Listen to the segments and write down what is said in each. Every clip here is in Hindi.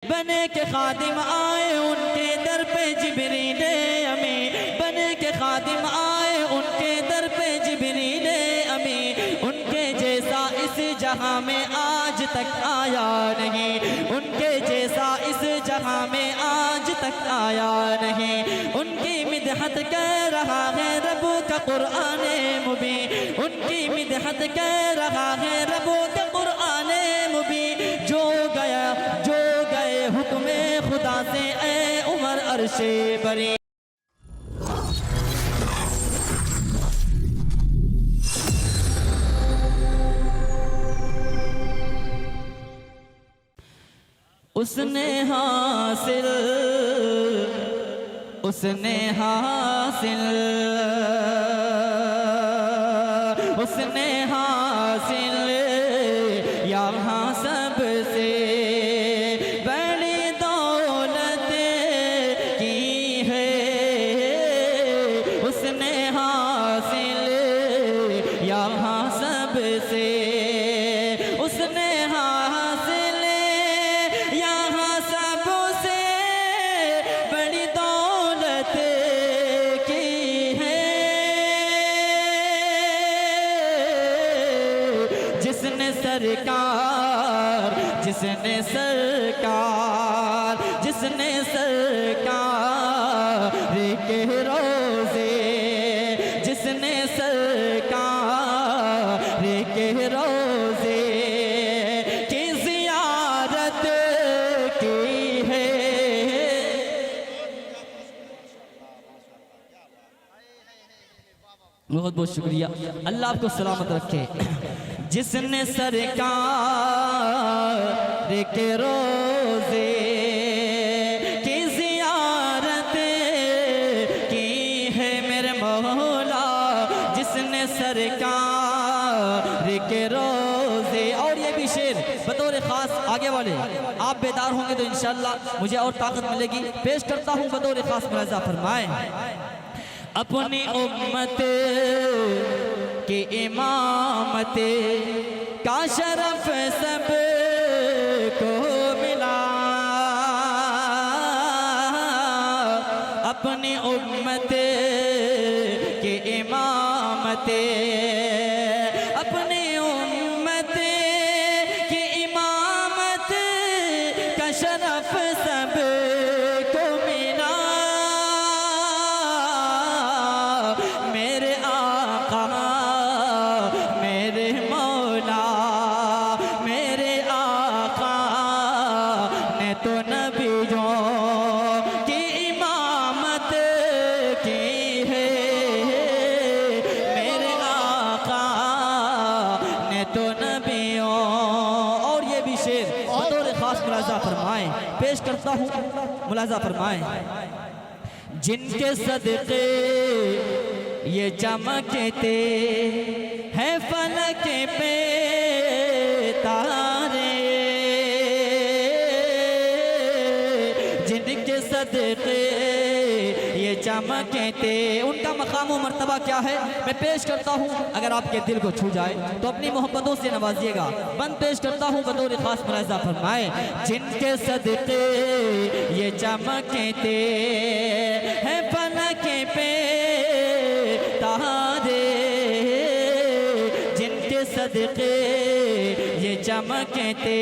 बने के खादिम आए उनके दर पे जिब्रील अमी, बने के खादिम आए उनके दर पे जिब्रील अमी, उनके जैसा इस जहां में आज तक आया नहीं, उनके जैसा इस जहां में आज तक आया नहीं। उनकी मिदहत कह रहा है रब का कुरान मुबीन, उनकी मिदहत कह रहा है रब का कुरान मुबीन। जो गए हुक्म खुदा से ए उमर अर्शे बरी। उसने हासिल उसने हासिल उसने हासिल यहाँ सबसे बड़ी दौलत की है, उसने हासिल यहाँ सबसे, उसने हासिल यहाँ सबसे बड़ी दौलत की है। जिसने सरकार जिसने सरकार जिसने सरकार के रोज़े, जिसने सरकार के रोज़े की ज़ियारत की है। बहुत बहुत शुक्रिया, अल्लाह आपको सलामत रखे। जिसने सरकार के रोज़े की ज़ियारत की है मेरे मौला, जिसने सरकार के रोज़े। और ये भी शेर बतौर ख़ास आगे वाले आप बेदार होंगे तो इंशाअल्लाह मुझे और ताकत मिलेगी। पेश करता हूँ बतौर ख़ास, मुलाज़ा फरमाएं। अपनी उम्मत की इमामत का शरफ सब को मिला, अपनी उम्मत की इमामत, अपनी उम्मत की इमामत का शरफ सब को मिला। मेरे आका मेरे मौला मेरे आका ने तो नबियों की इमामत की है, मेरे आका ने तो नबियों। और ये भी शेर बतौर खास मुलाज़ा फरमाएं, पेश करता हूँ, मुलाज़ा फरमाएं। जिनके सदक़े ये चमकते हैं फलक पे तारे, जिनके सदक़े ये चमकते, उनका मकाम व मर्तबा क्या है मैं पेश करता हूँ। अगर आपके दिल को छू जाए तो अपनी मोहब्बतों से नवाजिएगा। बंद पेश करता हूँ बतौर खास, मुलाज़ा फरमाए। जिनके सदक़े ये चमकते हैं फलक पे तारे, जिनके सदक़े ये चमकते,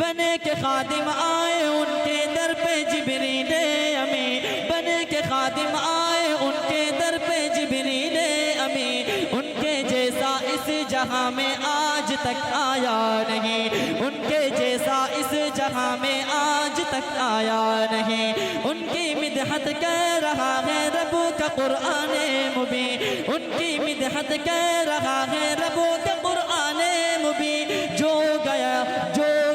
बने के खादिम आए उनके दर पे जिब्रील अमी, बने के खादिम आए उनके दर पे जिब्रील अमी, उनके जैसा इस जहां में आज तक आया नहीं, उनके जैसा इस जहां में आज तक आया नहीं। उनकी मिदहत कह रहा है रब का कुरान मुबीन, उनकी मिदहत कह रहा है रब का कुरान मुबीन। जो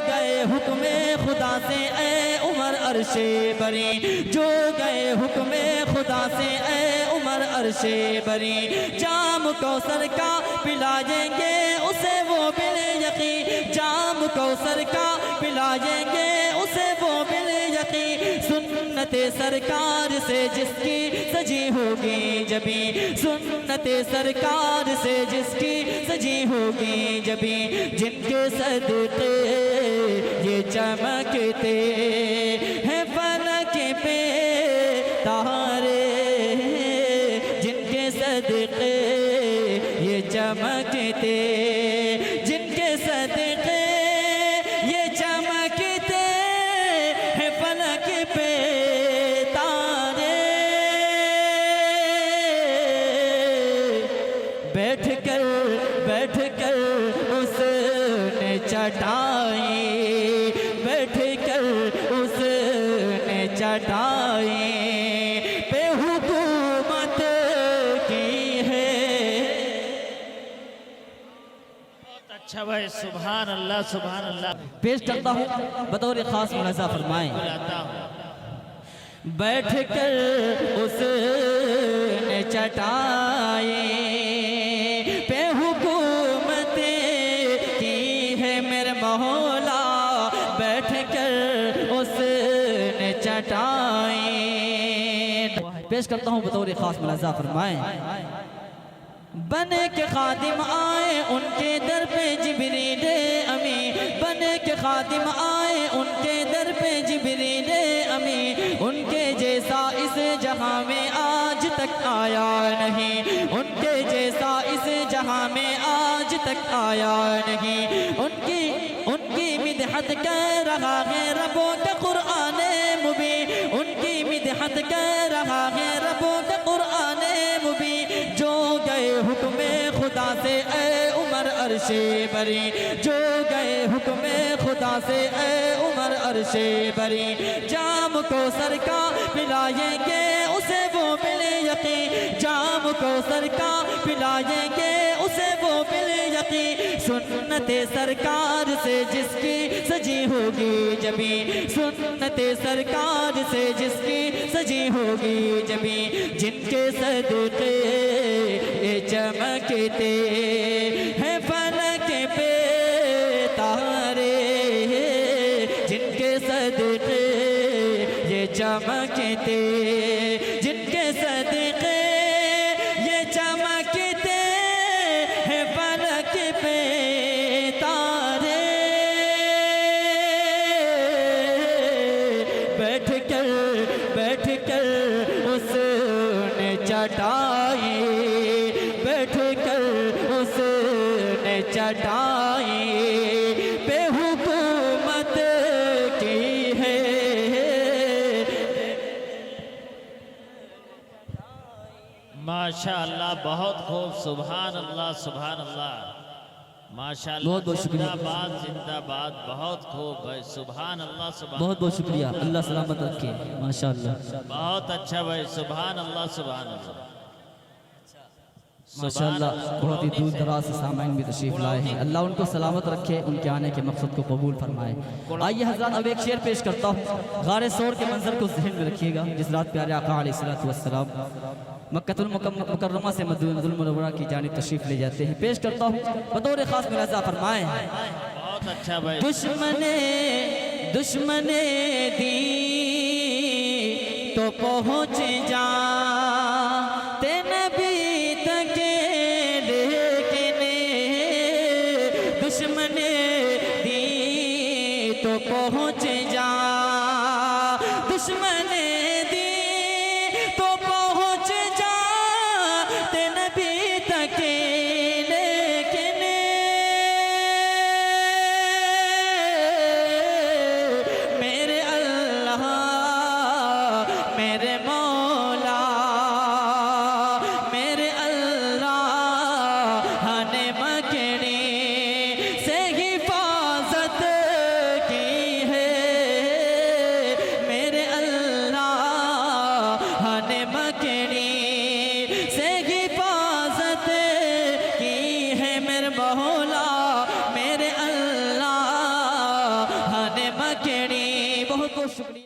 गए हुक्म खुदा से ए उमर अर्शे बरी, जो गए हुक्म खुदा से ए उमर अर्शे बरी। जाम कौसर का पिलाएंगे उसे वो बिल यकीन, जाम कौसर का पिलाएंगे उसे वो बिल यकीन, सुन्नते सरकार से जिसकी सजी होगी जबी, सुन्नते सरकार से जिसकी सजी होगी जबी, जिनके सदके ये चमकते हैं फलक पे तारे, जिनके सदके ये चमकते, जिनके सदके ये चमकते हैं फलक पे तारे। बैठ कर उसने चटाई, बैठ कर उसने चटाई पे हुकूमत की है। बहुत अच्छा भाई, सुभान अल्लाह सुभान अल्लाह। पेश करता हूँ बतौर खास मुलाजा फरमाएं। बुलाता हूँ। बैठ कर उसने चटाई पे हुकूमत की है मेरे मौला, बैठ कर उसने चटाई। पेश करता हूँ बतौर खास मुलाजा फरमाएं। बने के खादिम आए उनके दर पे जिब्रील अमी, बने के खादिम आए उनके दर पे जिब्रील अमी, उनके जैसा इस जहां में आज तक आया नहीं, उनके जैसा इस जहां में आज तक आया नहीं। उनकी मिदहत कर रहा है रब्बों का कुरान मुबीन, उनकी मिदहत कर रहा है रब्बों का कुरान मुबीन। जो गए हुक्म खुदा से ए उमर अर्शे बरी, जो गए हुक्म खुदा से ए उमर अर्शे बरी, जाम को सरका पिलाएंगे उसे वो मिले यकीन, जाम को सरका पिलाएंगे उसे वो मिले यकीन। सुन्नते सरकार से जिसकी सजी होगी जबी, सुन्नते सरकार से जिसकी सजी होगी जबी, जिनके सदके ये चमकते हैं फलक पे तारे, जिनके सदके ये चमकते, जिनके सदके ये चमकते हैं फलक पे तारे। बैठ कर उसने चटाई, बैठ कर उसने चटाई पे हुकूमत की है। माशाअल्लाह, बहुत खूब, सुभान अल्लाह सुभान अल्लाह, माशाअल्लाह। बहुत बहुत शुक्रिया, जिंदाबाद जिंदाबाद, बहुत खूब भाई, सुभान अल्लाह सुभान। बहुत बहुत शुक्रिया, अल्लाह सलामत रखे माशाअल्लाह। बहुत अच्छा भाई, सुभान अल्लाह सुभान अल्लाह माशाअल्लाह। बहुत ही दूर दराज से सामाइन भी तशरीफ लाए हैं, अल्लाह उनको सलामत रखे, उनके आने के मकसद को कबूल फरमाए। आइए हज़रात, अब एक शेर पेश करता हूँ। गारे सौर के मंजर को ज़हन में रखिएगा, जिस रात प्यारे आका अलैहिस्सलातु वस्सलाम मक्कतुल मुकर्रमा से मदीनतुल मुनव्वरा की जानिब तशरीफ ले जाते हैं। पेश करता हूँ बतौर खास मुलाजा फरमाएं। बहुत अच्छा भाई। दुश्मने दी तो पहुँच जा ते नबी तक, लेकिन दुश्मने दी तो पहुँच जा, दुश्मने दी तो पहुँच जा ते नबी तक, लेकिन मेरे अल्लाह मेरे मौला मेरे अल्लाह ने मकड़ी से हिफाजत की है, मेरे अल्लाह ने मकड़ी से हिफाजत की है, मेरे मौला मेरे अल्लाह ने मकड़ी। बहुत बहुत शुक्रिया।